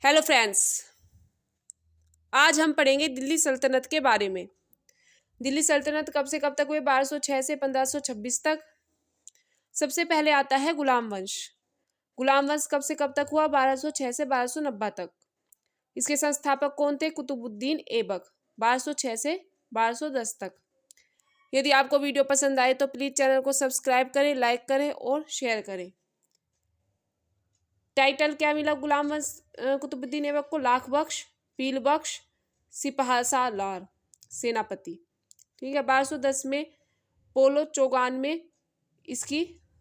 Hello friends, आज हम पढ़ेंगे दिल्ली सल्तनत के बारे में। दिल्ली सल्तनत कब से कब तक हुई? 1206 से 1526 तक। सबसे पहले आता है गुलाम वंश। गुलाम वंश कब से कब तक हुआ? 1206 से 1290 तक। इसके संस्थापक कौन थे? कुतुबुद्दीन ऐबक। 1206 से 1210 तक। यदि आपको वीडियो पसंद आए तो प्लीज चैनल को सब्सक्राइब करें, लाइक करें और शेयर करें। टाइटल क्या मिला गुलाम वंश कुतुबुद्दीन ऐबक को? लाख बख्श, पील बख्श, सिपहसालार, सेनापति। ठीक है। 1210 में पोलो चौगान में इसकी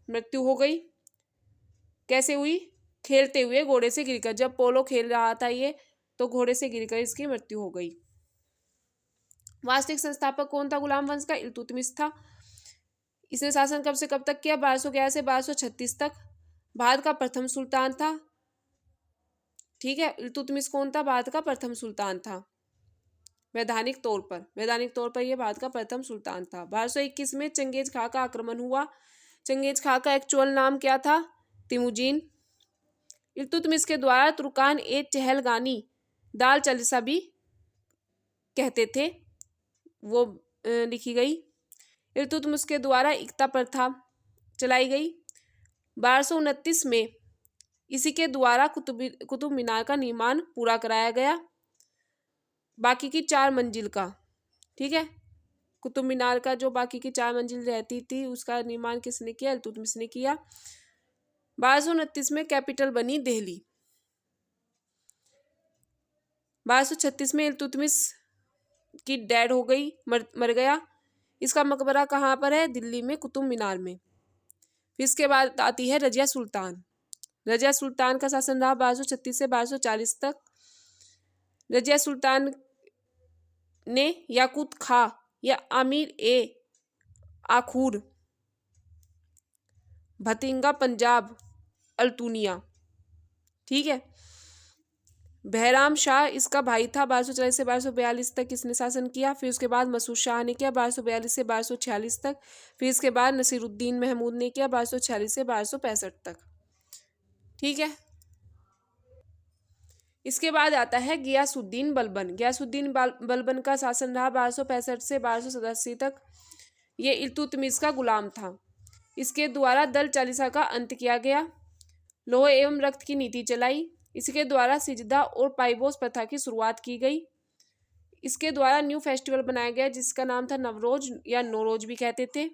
मृत्यु हो गई। कैसे हुई? खेलते हुए घोड़े से गिरकर। जब पोलो खेल रहा था ये, तो घोड़े से गिरकर इसकी मृत्यु हो गई। वास्तविक संस्थापक कौन था गुलाम वंश का? इल्तुतमिश था। इसने शासन कब से कब तक किया? 1211 से 1236 तक। भारत का प्रथम सुल्तान था। ठीक है। इल्तुतमिश कौन था? भारत का प्रथम सुल्तान था। वैधानिक तौर पर यह भारत का प्रथम सुल्तान था। 1221 में चंगेज खां का आक्रमण हुआ। चंगेज खां का एक्चुअल नाम क्या था? तिमुजीन। इल्तुतमिश के द्वारा तुर्कान ए चहलगानी दाल चालीसा भी कहते थे, वो लिखी गई। इल्तुतमिश के द्वारा इक्ता प्रथा चलाई गई। 1229 में इसी के द्वारा कुतुब मीनार का निर्माण पूरा कराया गया, बाकी की 4 मंजिल का। ठीक है। कुतुब मीनार का जो बाकी की 4 मंजिल रहती थी, उसका निर्माण किसने किया? इल्तुतमिश ने किया। 1229 में कैपिटल बनी दिल्ली। 1236 में इल्तुतमिश की डेड हो गई, मर गया। इसका मकबरा कहाँ पर है? दिल्ली में, कुतुब मीनार में। फिर इसके बाद आती है रजिया सुल्तान। रजिया सुल्तान का शासन रहा 1236 से 1240 तक। रजिया सुल्तान ने याकूत खां या आमिर ए आखूर, भतिंगा पंजाब, अल्तुनिया। ठीक है। बहराम शाह इसका भाई था। 1240 से 1242 तक इसने शासन किया। फिर उसके बाद मसूद शाह ने किया 1242 से 1246 तक। फिर इसके बाद नसीरुद्दीन महमूद ने किया 1246 से 1265 तक। ठीक है। इसके बाद आता है गियासुद्दीन बलबन। गियासुद्दीन बलबन का शासन रहा 1265 से 1287 तक। ये इल्तुतमिश का गुलाम था। इसके द्वारा दल चालीसा का अंत किया गया। लोह एवं रक्त की नीति चलाई। इसके द्वारा सिजदा और पाइबोस प्रथा की शुरुआत की गई। इसके द्वारा न्यू फेस्टिवल बनाया गया, जिसका नाम था नवरोज या नौरोज भी कहते थे।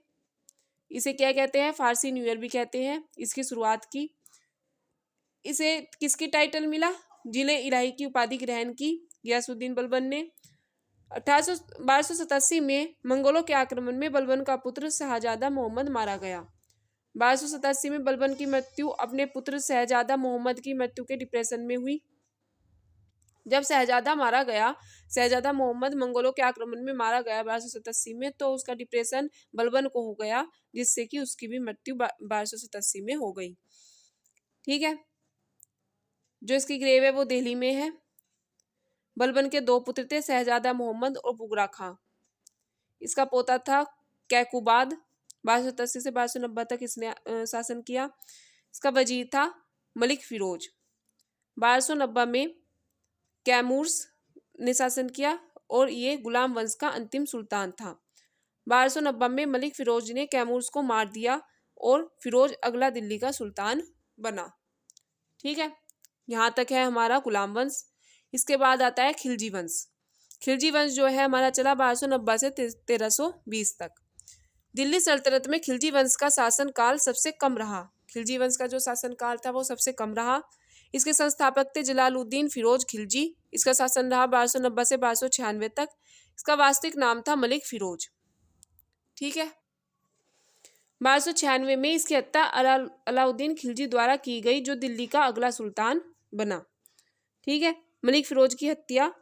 इसे क्या कहते हैं? फारसी न्यू ईयर भी कहते हैं। इसकी शुरुआत की। इसे किसकी टाइटल मिला? जिले इलाही की उपाधि ग्रहण की गियासुद्दीन बलबन ने। 1287 में मंगोलों के आक्रमण में बलबन का पुत्र शहजादा मोहम्मद मारा गया। 1287 में बलबन की मृत्यु अपने पुत्र शहजादा मोहम्मद की मृत्यु के डिप्रेशन में हुई। जब शहजादा मारा गया, शहजादा मोहम्मद मंगोलों के आक्रमण में मारा गया 1287 में, तो उसका डिप्रेशन बलबन को हो गया, जिससे कि उसकी भी मृत्यु 1287 में हो गई। ठीक है। जो इसकी ग्रेव है वो दिल्ली में है। बलबन के 2 पुत्र थे, शहजादा मोहम्मद और बुगरा खां। इसका पोता था कैकुबाद। 1287 से 1290 तक इसने शासन किया। इसका वजीर था मलिक फिरोज। 1290 में कैमूर्स ने शासन किया और ये गुलाम वंश का अंतिम सुल्तान था। 1290 में मलिक फिरोज ने कैमूर्स को मार दिया और फिरोज अगला दिल्ली का सुल्तान बना। ठीक है। यहाँ तक है हमारा गुलाम वंश। इसके बाद आता है खिलजी वंश। खिलजी वंश जो है हमारा चला 1290 से 1320 तक। दिल्ली सल्तनत में खिलजी वंश का शासन काल सबसे कम रहा। खिलजी वंश का जो शासन काल था वो सबसे कम रहा। इसके संस्थापक थे जलालुद्दीन फिरोज खिलजी। इसका शासन रहा 1290 से 1296 तक। इसका वास्तविक नाम था मलिक फिरोज। ठीक है। 1296 में इसकी हत्या अलाउद्दीन खिलजी द्वारा की गई, जो दिल्ली का अगला सुल्तान बना। ठीक है। मलिक फिरोज की हत्या,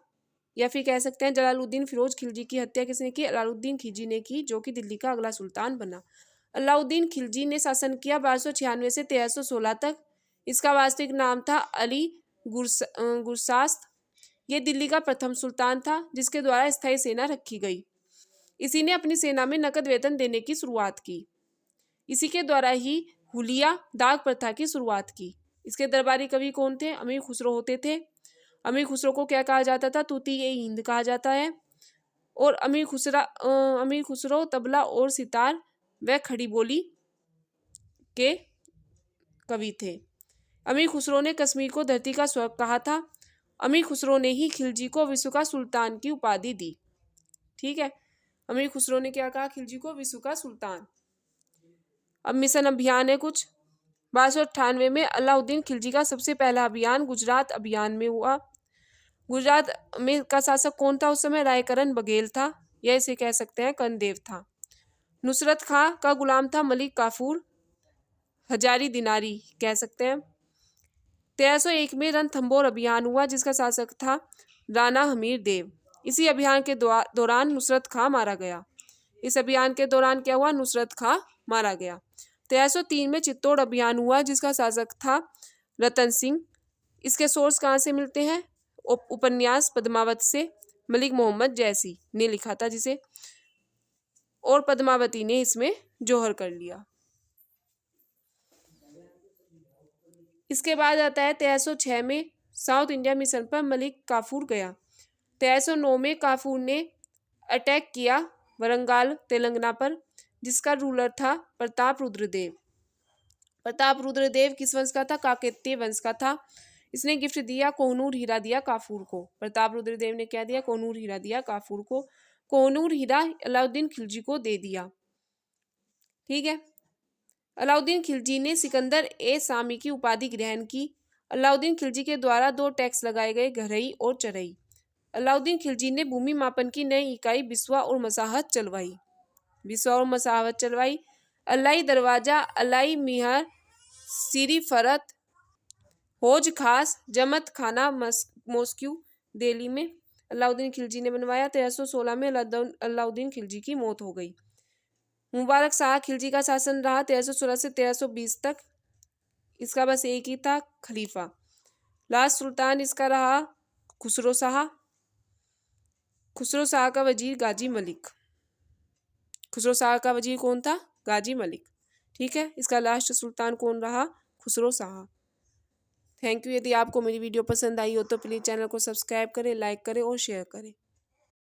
या फिर कह सकते हैं जलालुद्दीन फिरोज खिलजी की हत्या किसने की? अलाउद्दीन खिलजी ने की, जो कि दिल्ली का अगला सुल्तान बना। अलाउद्दीन खिलजी ने शासन किया 1296 से 1316 तक। इसका वास्तविक नाम था अली गुरसास्त। ये दिल्ली का प्रथम सुल्तान था, जिसके द्वारा स्थायी सेना रखी गई। इसी ने अपनी सेना में नकद वेतन देने की शुरुआत की। इसी के द्वारा ही हुलिया दाग प्रथा की शुरुआत की। इसके दरबारी कवि कौन थे? अमीर खुसरो होते थे। अमीर खुसरो को क्या कहा जाता था? तूती-ए-हिंद कहा जाता है। और अमीर खुसरो तबला और सितार व खड़ी बोली के कवि थे। अमीर खुसरो ने कश्मीर को धरती का स्वर्ग कहा था। अमीर खुसरो ने ही खिलजी को विश्व का सुल्तान की उपाधि दी। ठीक है, अमीर खुसरो ने क्या कहा? खिलजी को विश्व का सुल्तान। अब मिशन अभियान है कुछ। 1298 में अलाउद्दीन खिलजी का सबसे पहला अभियान गुजरात अभियान में हुआ। गुजरात में का शासक कौन था उस समय? रायकरण बघेल था, या इसे कह सकते हैं कर्णदेव था। नुसरत खां का गुलाम था मलिक काफूर, हजारी दिनारी कह सकते हैं। 1301 में रणथंभौर अभियान हुआ जिसका शासक था राणा हमीर देव। इसी अभियान के दौरान नुसरत खां मारा गया। इस अभियान के दौरान क्या हुआ? नुसरत खां मारा गया। 1303 में चित्तौड़ अभियान हुआ जिसका शासक था रतन सिंह। इसके सोर्स कहाँ से मिलते हैं? उपन्यास पद्मावत से मलिक मोहम्मद जैसी ने लिखा था जिसे, और पद्मावती ने इसमें जोहर कर लिया। इसके बाद आता है 1306 में साउथ इंडिया मिशन पर मलिक काफूर गया। 1309 में काफूर ने अटैक किया वरंगल तेलंगाना पर, जिसका रूलर था प्रताप रुद्रदेव। प्रताप रुद्रदेव किस वंश का था? काकतीय वंश का था। इसने गिफ्ट दिया, कोहनूर हीरा दिया काफूर को। प्रताप रुद्रदेव ने क्या दिया? कोहनूर हीरा दिया काफूर को। कोहनूर हीरा अलाउद्दीन खिलजी को दे दिया। ठीक है, अलाउद्दीन खिलजी ने सिकंदर ए सामी की उपाधि ग्रहण की। अलाउद्दीन खिलजी के द्वारा 2 टैक्स लगाए गए, घरई और चरई। अलाउद्दीन खिलजी ने भूमि मापन की नई इकाई बिस्वा और मसाहत चलवाई। अलाई दरवाजा, अलाई मिहर, सीरी फरत, हौज खास, जमत खाना मॉस्क्यू दिल्ली में अलाउद्दीन खिलजी ने बनवाया। 1316 में अलाउद्दीन खिलजी की मौत हो गई। मुबारक शाह खिलजी का शासन रहा 1316 से 1320 तक। इसका बस एक ही था, खलीफा। लास्ट सुल्तान इसका रहा खुसरो शाह। खुसरो शाह का वजीर गाजी मलिक। खुसरो शाह का वजीर कौन था? गाजी मलिक। ठीक है, इसका लास्ट सुल्तान कौन रहा? खुसरो शाह। Thank you. यदि आपको मेरी वीडियो पसंद आई हो तो प्लीज़ चैनल को सब्सक्राइब करें, लाइक करें और शेयर करें।